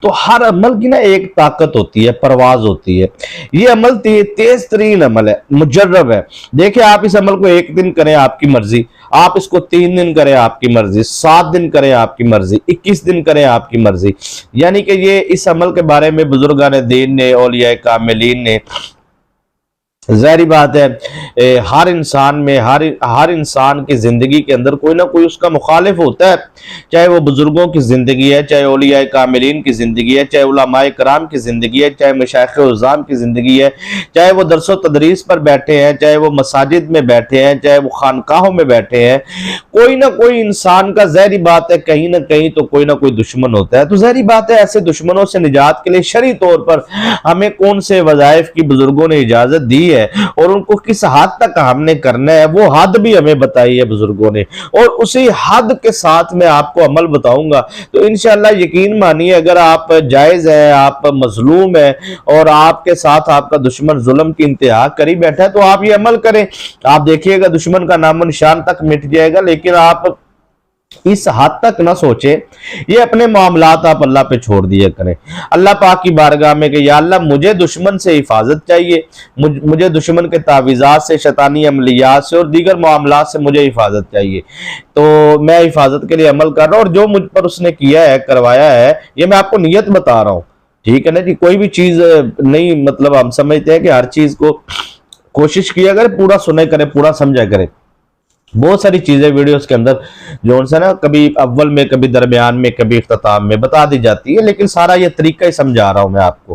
तो हर अमल की ना एक ताकत होती है, परवाज होती है। ये अमल तेज तरीन अमल है, मुजर्रब है। देखिए, आप इस अमल को एक दिन करें आपकी मर्जी, आप इसको 3 दिन करें आपकी मर्जी, 7 दिन करें आपकी मर्जी, 21 दिन करें आपकी मर्जी। यानी कि ये इस अमल के बारे में बुजुर्गान दीन ने, औलिया कामिलीन ने, जाहिर बात है हर इंसान में, हर इंसान की जिंदगी के अंदर कोई ना कोई उसका मुखालिफ होता है। चाहे वो बुजुर्गों की जिंदगी है, चाहे औलिया कामिलीन की जिंदगी है, चाहे उलमाए कराम की जिंदगी है, चाहे मशाइख उज़्ज़ाम की जिंदगी है, चाहे वो दरस तदरीस पर बैठे हैं, चाहे वो मसाजिद में बैठे हैं, चाहे वो खानकाहों में बैठे हैं। कोई ना कोई इंसान का जाहिर बात है कहीं ना कहीं तो कोई ना कोई दुश्मन होता है। तो जाहिर बात है ऐसे दुश्मनों से निजात के लिए शरई तौर पर हमें कौन से वज़ाइफ की बुजुर्गों ने इजाजत दी है और उनको किस हद तक हमने करना है, वो हद भी हमें बताई है बुजुर्गों ने, और उसी हद के साथ मैं आपको अमल बताऊंगा। तो इंशाअल्लाह यकीन मानिए, अगर आप जायज है, आप मजलूम है और आपके साथ आपका दुश्मन जुल्म की इंतहा करी बैठा है, तो आप ये अमल करें। आप देखिएगा दुश्मन का नामो निशान तक मिट जाएगा। लेकिन आप इस हद तक ना सोचे, ये अपने मामलात आप अल्लाह पे छोड़ दिया करें। अल्लाह पाक की बारगाह में कि या अल्लाह मुझे दुश्मन से हिफाजत चाहिए, मुझे दुश्मन के तावीज़ात से, शैतानी अमलियात से और दीगर मामलात से मुझे हिफाजत चाहिए। तो मैं हिफाजत के लिए अमल कर रहा हूँ, और जो मुझ पर उसने किया है, करवाया है, ये मैं आपको नियत बता रहा हूँ। ठीक है ना जी। कोई भी चीज नहीं, मतलब हम समझते हैं कि हर चीज को कोशिश किया करे, पूरा सुने करे, पूरा समझा करे। बहुत सारी चीजें वीडियोस के अंदर जो है ना, कभी अव्वल में, कभी दरमियान में, कभी इख्तिताम में बता दी जाती है, लेकिन सारा ये तरीका ही समझा रहा हूं मैं आपको।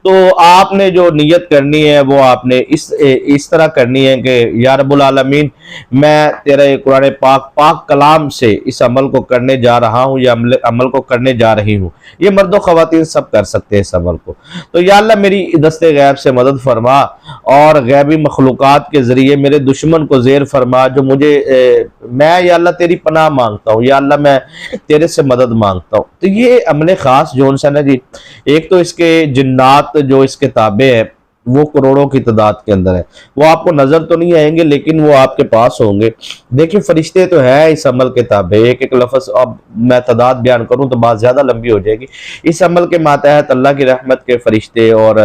तो आपने जो नियत करनी है वो आपने इस तरह करनी है कि या रब्बुल आलमीन, मैं तेरे कुरान पाक कलाम से इस अमल को करने जा रहा हूँ, या अमल को करने जा रही हूँ। ये मर्द और ख़वातीन सब कर सकते हैं इस अमल को। तो या अल्लाह मेरी दस्ते गैब से मदद फरमा, और गैबी मखलूक़ात के जरिए मेरे दुश्मन को ज़ेर फरमा। जो मुझे मैं या अल्लाह तेरी पनाह मांगता हूँ, या अल्लाह मैं तेरे से मदद मांगता हूँ। तो ये अमले खास जो है ना जी, एक तो इसके जिन्नात जो इसके ताबे है वो करोड़ों की तादाद के अंदर है। वो आपको नजर तो नहीं आएंगे, लेकिन वो आपके पास होंगे। देखिए, फरिश्ते तो है इस अमल के ताबे। एक एक लफ्ज अब मैं तादाद बयान करूं तो बात ज्यादा लंबी हो जाएगी। इस अमल के मातहत अल्लाह की रहमत के फरिश्ते और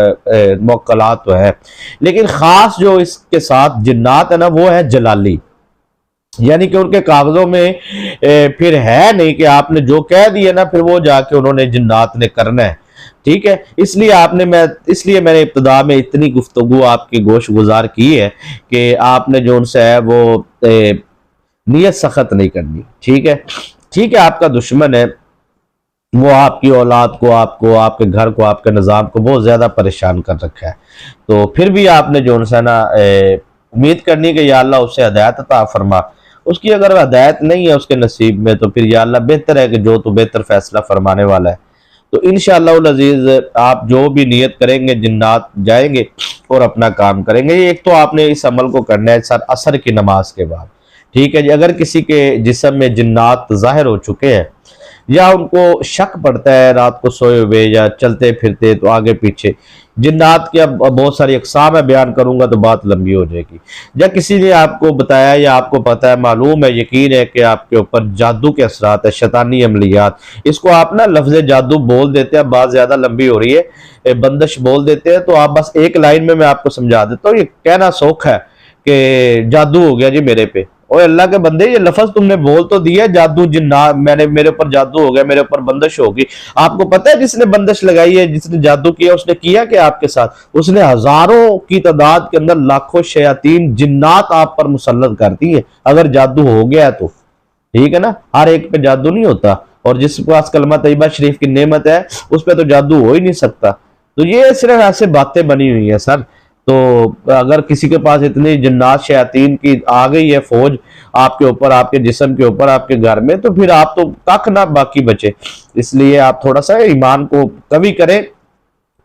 मुवक्कलात तो है, लेकिन खास जो इसके साथ जिन्नात है ना, वो है जलाली। यानी कि उनके कागजों में फिर है नहीं कि आपने जो कह दिया ना, फिर वो जाके उन्होंने जिन्नात ने करना है। ठीक है, इसलिए मैंने इब्तिदा में इतनी गुफ्तगू आपकी गोश गुजार की है कि आपने जो उनसे है वो नीयत सख्त नहीं करनी। ठीक है, ठीक है। आपका दुश्मन है, वो आपकी औलाद को, आपको, आपके घर को, आपके निज़ाम को बहुत ज़्यादा परेशान कर रखा है। तो फिर भी आपने जो है ना उम्मीद करनी कि या अल्लाह उससे हदायत अता फरमा। उसकी अगर हदायत नहीं है उसके नसीब में, तो फिर या अल्लाह बेहतर है कि जो तो बेहतर फैसला फरमाने वाला है। तो इंशाअल्लाह अज़ीज़ आप जो भी नियत करेंगे, जिन्नात जाएंगे और अपना काम करेंगे। एक तो आपने इस अमल को करना है सर असर की नमाज के बाद। ठीक है जी। अगर किसी के जिस्म में जिन्नात ज़ाहिर हो चुके हैं, या उनको शक पड़ता है रात को सोए हुए या चलते फिरते तो आगे पीछे, जिन्नात की अब बहुत सारी अक़साम है, बयान करूंगा तो बात लंबी हो जाएगी। या किसी ने आपको बताया, या आपको पता है, मालूम है, यकीन है कि आपके ऊपर जादू के असरात है, शैतानी अमलियात, इसको आप ना लफ्ज़ जादू बोल देते हैं, बात ज़्यादा लंबी हो रही है, बंदिश बोल देते हैं। तो आप बस एक लाइन में मैं आपको समझा देता हूँ। ये कहना सौख है कि जादू हो गया जी मेरे पे। और अल्लाह के बंदे, ये लफ्ज तुमने बोल तो दिया जादू, जिन्ना मेरे ऊपर जादू हो गया, मेरे ऊपर बंदिश होगी। आपको पता है जिसने बंदिश लगाई है, जिसने जादू किया, उसने किया क्या आपके साथ? उसने हजारों की तादाद के अंदर लाखों शयातीन जिन्नात आप पर मुसल्लत करती है। अगर जादू हो गया तो ठीक है ना, हर एक पे जादू नहीं होता, और जिस पास कलमा तैयबा शरीफ की नेमत है उस पर तो जादू हो ही नहीं सकता। तो ये सिर्फ ऐसे बातें बनी हुई है सर। तो अगर किसी के पास इतनी जिन्नात शयातीन की आ गई है फौज आपके ऊपर, आपके जिस्म के ऊपर, आपके घर में, तो फिर आप तो कख ना बाकी बचे। इसलिए आप थोड़ा सा ईमान को कभी करें।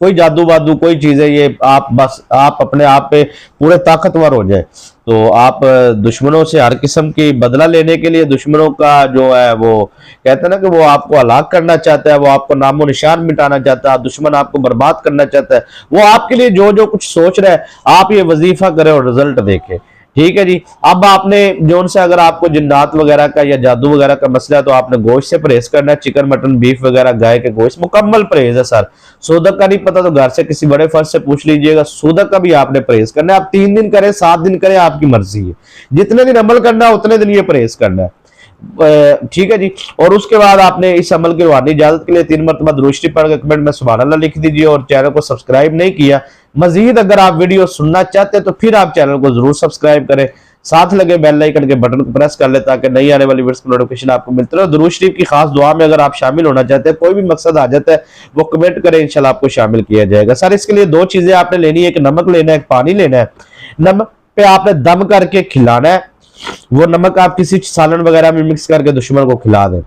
कोई जादू वादू कोई चीज है ये, आप बस आप अपने आप पे पूरे ताकतवर हो जाए। तो आप दुश्मनों से हर किस्म की बदला लेने के लिए, दुश्मनों का जो है वो कहते हैं ना कि वो आपको हलाक करना चाहता है, वो आपको नामो निशान मिटाना चाहता है, दुश्मन आपको बर्बाद करना चाहता है। वो आपके लिए जो जो कुछ सोच रहा है, आप ये वजीफा करें और रिजल्ट देखें। ठीक है जी। अब आपने जो से अगर आपको जिन्नात वगैरह का या जादू वगैरह का मसला है तो आपने गोश्त से परहेज करना है, चिकन मटन बीफ वगैरह गाय के गोश्त मुकम्मल परहेज है सर। सूदक का नहीं पता तो घर से किसी बड़े फर्ज से पूछ लीजिएगा, सूदक का भी आपने परहेज करना है। आप 3 दिन करें 7 दिन करें आपकी मर्जी है, जितने दिन अमल करना है उतने दिन ये परहेज करना है, ठीक है जी। और उसके बाद आपने इस अमल की रूहानी इजाजत के लिए 3 मरतबा दुरूद शरीफ पढ़ के कमेंट में सुभान अल्लाह लिख दीजिए। और चैनल को सब्सक्राइब नहीं किया, मजीद अगर आप वीडियो सुनना चाहते हैं तो फिर आप चैनल को जरूर सब्सक्राइब करें, साथ लगे बेल आइकन के बटन को प्रेस कर ले ताकि नई आने वाली वीडियोस की नोटिफिकेशन आपको मिलती रहे। दुरूद शरीफ की खास दुआ में अगर आप शामिल होना चाहते हैं, कोई भी मकसद आ जाता है वो कमेंट करें, इंशाल्लाह आपको शामिल किया जाएगा। सर इसके लिए 2 चीजें आपने लेनी है, एक नमक लेना है, एक पानी लेना है। नमक पे आपने दम करके खिलाना है, वो नमक आप किसी सालन वगैरह में मिक्स करके दुश्मन को खिला दें।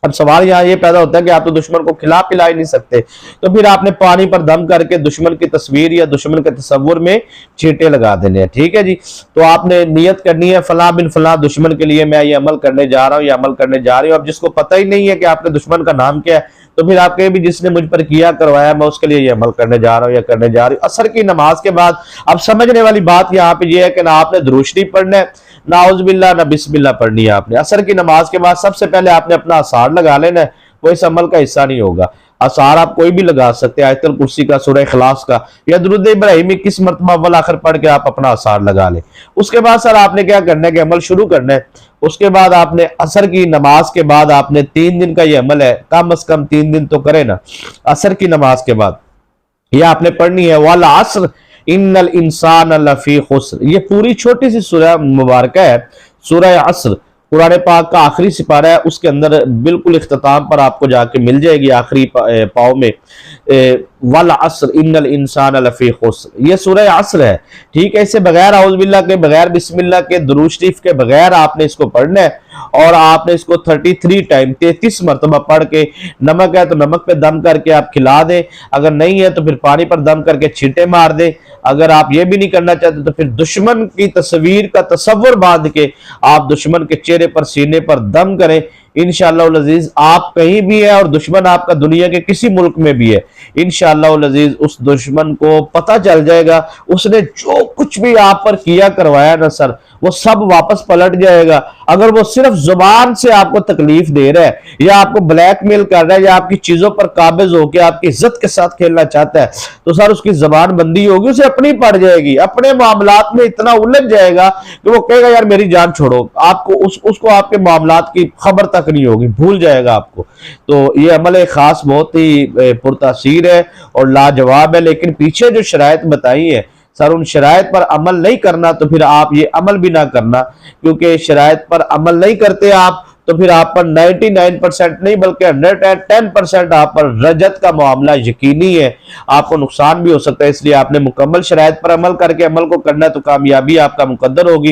अब सवाल यहाँ ये पैदा होता है कि आप तो दुश्मन को खिला पिला ही नहीं सकते, तो फिर आपने पानी पर दम करके दुश्मन की तस्वीर या दुश्मन के तस्वुर में छींटे लगा देने हैं, ठीक है जी। तो आपने नियत करनी है फला बिन फला दुश्मन के लिए मैं ये अमल करने जा रहा हूँ, ये अमल करने जा रही हूँ। अब जिसको पता ही नहीं है कि आपके दुश्मन का नाम क्या है, तो फिर आप कहीं भी जिसने मुझ पर किया करवाया मैं उसके लिए ये अमल करने जा रहा हूँ या करने जा रही हूँ। असर की नमाज के बाद अब समझने वाली बात यहाँ पे ये है कि ना आपने दुरूद शरीफ पढ़ना है, ना औज़ुबिल्लाह ना बिस्मिल्लाह पढ़नी है आपने। असर की नमाज के बाद सबसे पहले आपने अपना असार लगा लेना है, वो इस अमल का हिस्सा नहीं होगा। असार आप कोई भी लगा सकते हैं, आयतुल कुर्सी का, सूरह इखलास का या दुरूद इब्राहिमी किस मरतबा अव्वल आखिर पढ़ के आप अपना असार लगा लें। उसके बाद सर आपने क्या करना है कि अमल शुरू करना है। उसके बाद आपने असर की नमाज के बाद आपने 3 दिन का ये अमल है, कम से कम 3 दिन तो करें ना। असर की नमाज के बाद ये आपने पढ़नी है वल अस्र इन्नल इंसान लफी खुस्र। ये पूरी छोटी सी सूरह मुबारक है, सूरह अस्र कुरान पाक का आखिरी सिपारा है, उसके अंदर बिल्कुल इख्तिताम पर आपको जाके मिल जाएगी आखिरी पाव में वल अस्र इन्नल इंसान लफी खुस्र। ये सूरह अस्र है, ठीक है। इसे बगैर औज़ बिल्लाह के, बगैर बिस्मिल्लाह के, दुरूद शरीफ के बगैर आपने इसको पढ़ना है। और आपने इसको 33 टाइम 33 मरतबा पढ़ के, नमक है तो नमक पे दम करके आप खिला दें, अगर नहीं है तो फिर पानी पर दम करके छींटे मार दें। अगर आप ये भी नहीं करना चाहते तो फिर दुश्मन की तस्वीर का तस्वुर बांध के आप दुश्मन के चेहरे पर, सीने पर दम करें। इंशाअल्लाह अज़ीज आप कहीं भी है और दुश्मन आपका दुनिया के किसी मुल्क में भी है, इंशाअल्लाह अज़ीज उस दुश्मन को पता चल जाएगा उसने जो कुछ भी आप पर किया करवाया ना सर, वो सब वापस पलट जाएगा। अगर वो सिर्फ जुबान से आपको तकलीफ दे रहा है या आपको ब्लैकमेल कर रहा है या आपकी चीजों पर काबिज होकर आपकी इज्जत के साथ खेलना चाहता है, तो सर उसकी जबान बंदी होगी, उसे अपनी पड़ जाएगी, अपने मामलात में इतना उलझ जाएगा कि वो कहेगा यार मेरी जान छोड़ो, आपको उसको आपके मामलात की खबर तक नहीं होगी, भूल जाएगा आपको। तो ये अमल खास बहुत ही पुरतासीर है और लाजवाब है, लेकिन पीछे जो शराइत बताई है सर उन शराइत पर अमल नहीं करना तो फिर आप ये अमल भी ना करना, क्योंकि शराइत पर अमल नहीं करते आप तो फिर आप पर 99% नहीं बल्कि 110% आप पर रजत का मामला यकीनी है, आपको नुकसान भी हो सकता है। इसलिए आपने मुकम्मल शराइत पर अमल करके अमल को करना है तो कामयाबी आपका मुकद्दर होगी।